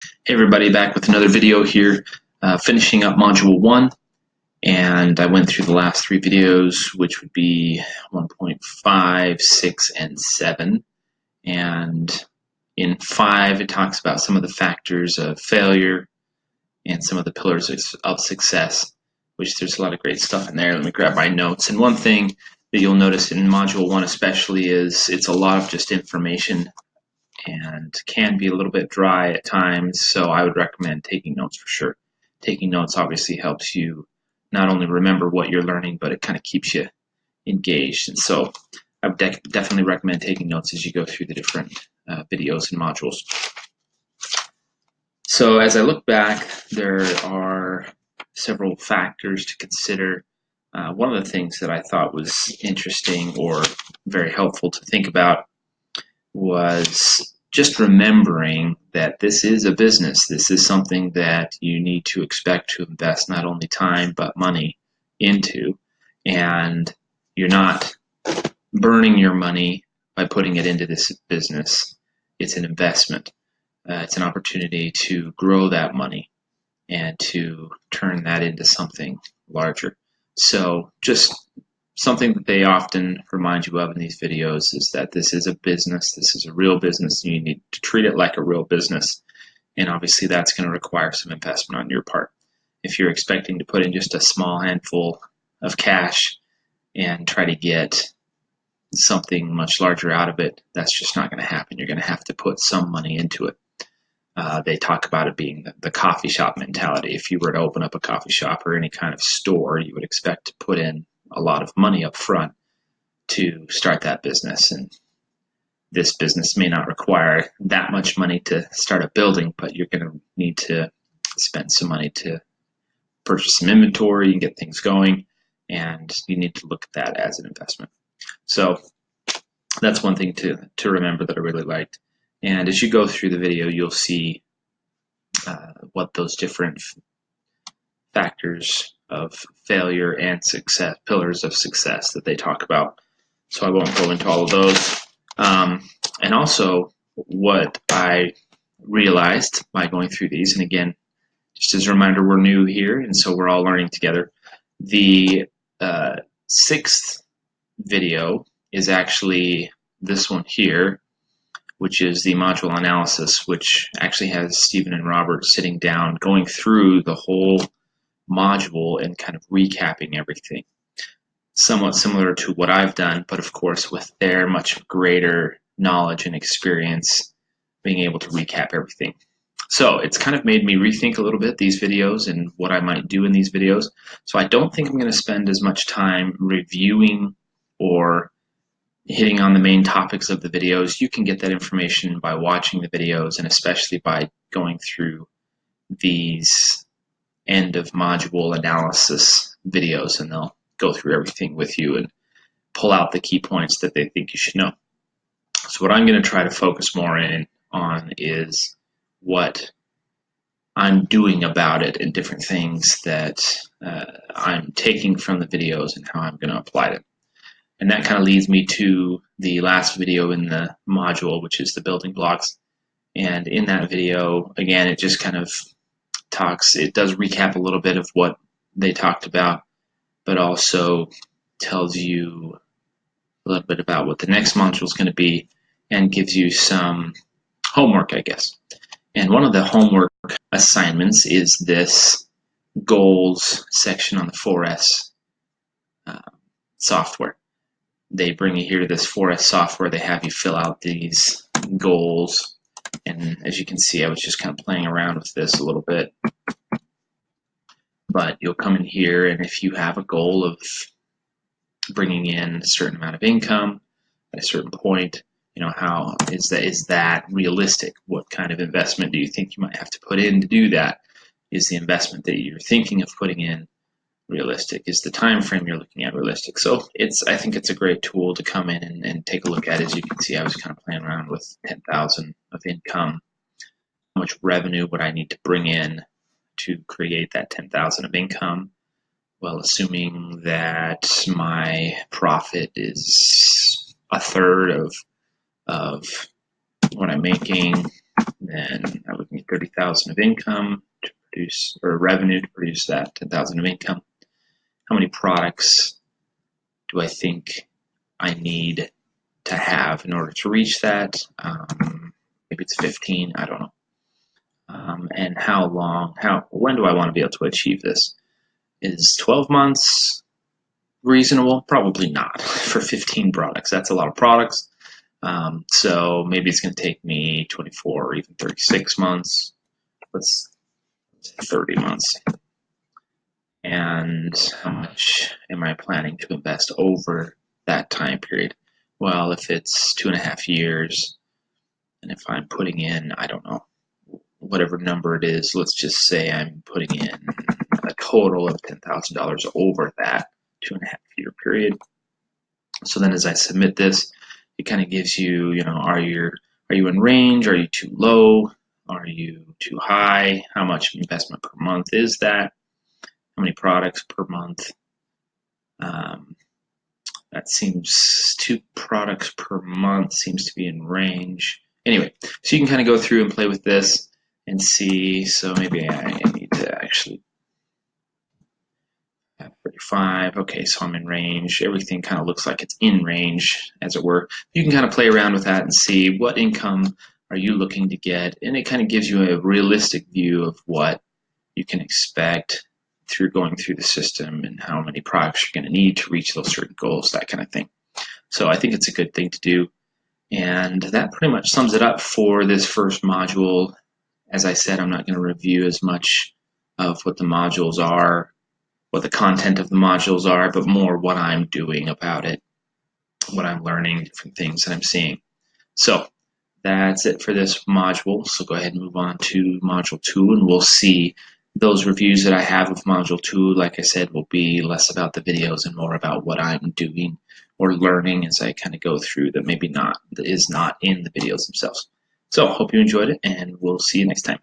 Hey everybody, back with another video here, finishing up Module 1, and I went through the last three videos, which would be 1.5, 6, and 7, and in 5 it talks about some of the factors of failure and some of the pillars of success, which there's a lot of great stuff in there. Let me grab my notes, and one thing that you'll notice in Module 1 especially is it's a lot of just information and can be a little bit dry at times, so I would recommend taking notes for sure. Taking notes obviously helps you not only remember what you're learning, but it kind of keeps you engaged. And so I would definitely recommend taking notes as you go through the different videos and modules. So as I look back, there are several factors to consider. One of the things that I thought was interesting or very helpful to think about was just remembering that this is a business. This is something that you need to expect to invest not only time but money into, and you're not burning your money by putting it into this business. It's an investment. It's an opportunity to grow that money and to turn that into something larger. So just something that they often remind you of in these videos is that this is a business, this is a real business, and you need to treat it like a real business. And obviously that's going to require some investment on your part. If you're expecting to put in just a small handful of cash and try to get something much larger out of it, that's just not going to happen. You're going to have to put some money into it. They talk about it being the coffee shop mentality. If you were to open up a coffee shop or any kind of store, you would expect to put in a lot of money up front to start that business. And this business may not require that much money to start a building, but you're going to need to spend some money to purchase some inventory and get things going, and you need to look at that as an investment. So that's one thing to remember that I really liked. And as you go through the video, you'll see what those different factors of failure and success, pillars of success that they talk about. So I won't go into all of those. And also what I realized by going through these, and again, just as a reminder, we're new here, and so we're all learning together. The sixth video is actually this one here, which is the module analysis, which actually has Stephen and Robert sitting down, going through the whole module and kind of recapping everything. Somewhat similar to what I've done, but of course with their much greater knowledge and experience, being able to recap everything. So it's kind of made me rethink a little bit these videos and what I might do in these videos. So I don't think I'm going to spend as much time reviewing or hitting on the main topics of the videos. You can get that information by watching the videos, and especially by going through these end of module analysis videos, and they'll go through everything with you and pull out the key points that they think you should know. So what I'm going to try to focus more on is what I'm doing about it and different things that I'm taking from the videos and how I'm going to apply them. And that kind of leads me to the last video in the module, which is the building blocks. And in that video, again, it just kind of it does recap a little bit of what they talked about, but also tells you a little bit about what the next module is going to be and gives you some homework, I guess. And one of the homework assignments is this goals section on the 4S software. They bring you here to this 4S software. They have you fill out these goals. And as you can see, I was just kind of playing around with this a little bit. But you'll come in here, and if you have a goal of bringing in a certain amount of income at a certain point, you know, how is that realistic? What kind of investment do you think you might have to put in to do that? Is the investment that you're thinking of putting in realistic? Is the time frame you're looking at realistic? So I think it's a great tool to come in and take a look at. As you can see, I was kind of playing around with 10,000 of income. How much revenue would I need to bring in to create that 10,000 of income? Well, assuming that my profit is a third of what I'm making, then I would need 30,000 of income to produce, or revenue to produce that 10,000 of income. How many products do I think I need to have in order to reach that? Maybe it's 15, I don't know. And when do I want to be able to achieve this? Is 12 months reasonable? Probably not for 15 products. That's a lot of products. So maybe it's going to take me 24 or even 36 months. Let's say 30 months. And how much am I planning to invest over that time period? Well, if it's 2.5 years, and if I'm putting in, I don't know, whatever number it is, let's just say I'm putting in a total of $10,000 over that 2.5 year period. So then as I submit this, it kind of gives you, are you in range? Are you too low? Are you too high? How much investment per month is that? How many products per month? That seems 2 products per month seems to be in range. Anyway, so you can kind of go through and play with this and see. So maybe I need to actually have 35. Okay, so I'm in range. Everything kind of looks like it's in range, as it were. You can kind of play around with that and see what income are you looking to get, and it kind of gives you a realistic view of what you can expect through going through the system and how many products you're going to need to reach those certain goals, that kind of thing. So I think it's a good thing to do. And that pretty much sums it up for this first module. As I said, I'm not going to review as much of what the modules are, what the content of the modules are, but more what I'm doing about it, what I'm learning, different things that I'm seeing. So that's it for this module. So go ahead and move on to module 2, and we'll see those reviews that I have of module 2. Like I said, will be less about the videos and more about what I'm doing or learning as I kind of go through that is not in the videos themselves. So hope you enjoyed it, and we'll see you next time.